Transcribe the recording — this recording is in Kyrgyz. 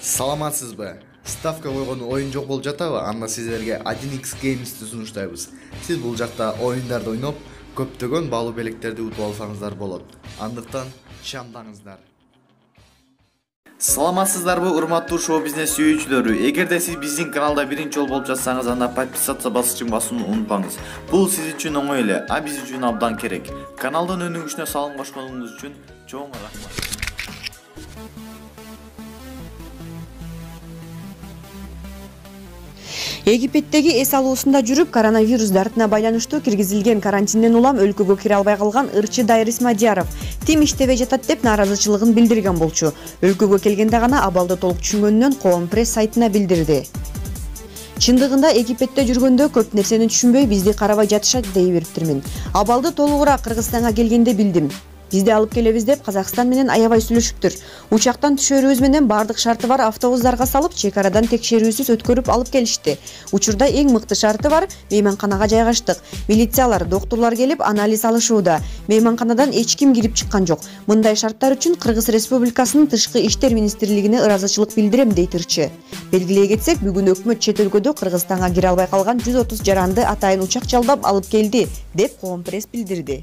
Саламатсызбы? Ставка койгон оюн жок болуп жатабы? Анда сиздерге 1x Games'ти сунуштайбыз. Сиз бул жакта оюндарды ойноп, көптөгөн баалуу белектерди утуп алсаңыздар болот. Андыктан чамдаңыздар. Саламатсыздарбы, урматтуу шоу бизнес сүйүүчүлөрү? Эгерде сиз биздин каналда биринчи жолу болуп жатсаңыз, анда подписаться басычын басууну унутпаңыз. Бул сиз үчүн оңой эле, а биз үчүн абдан керек. Каналдын өнүгүшүнө салым кошконуңуз үчүн чоң рахмат. Египеттеги эс алуусунда жүрүп, коронавирус дартына байланыштуу киргизилген карантинден улам өлкөгө кире албай калган ырчы Дайыр Исмадияров тим иштебей жатат деп нааразычылыгын билдирген болчу. Өлкөгө келгенде гана абалды толук түшүнгөнүн Коом пресс сайтына билдирди. Чындыгында Египетте жүргөндө көп нерсени түшүнбөй бизди карабай жатышат дей бериптирмин. Абалды толугураак Кыргызстанга келгенде билдим. Бизди алып келебиз деп Казакстан менен аябай сүйлөшүптүр. Учактан түшөрүбүз менен бардык шарты бар автобустарга салып, чек арадан текшерүүсүз өткөрүп алып келишти. Учурда эң мыкты шарты бар мейманканага жайгаштык. Милициялар, доктурлар келип анализ алышууда. Мейманканадан эч ким кирип чыккан жок. Мындай шарттар үчүн Кыргыз Республикасынын Тышкы иштер министрлигине ыраазычылык билдирем дейт ырчы. Белгилей кетсек, бүгүн өкмөт чет өлкөдө Кыргызстанга кире албай калган 130 жаранды атайын учак жалдап алып келди, деп Коом пресс билдирди.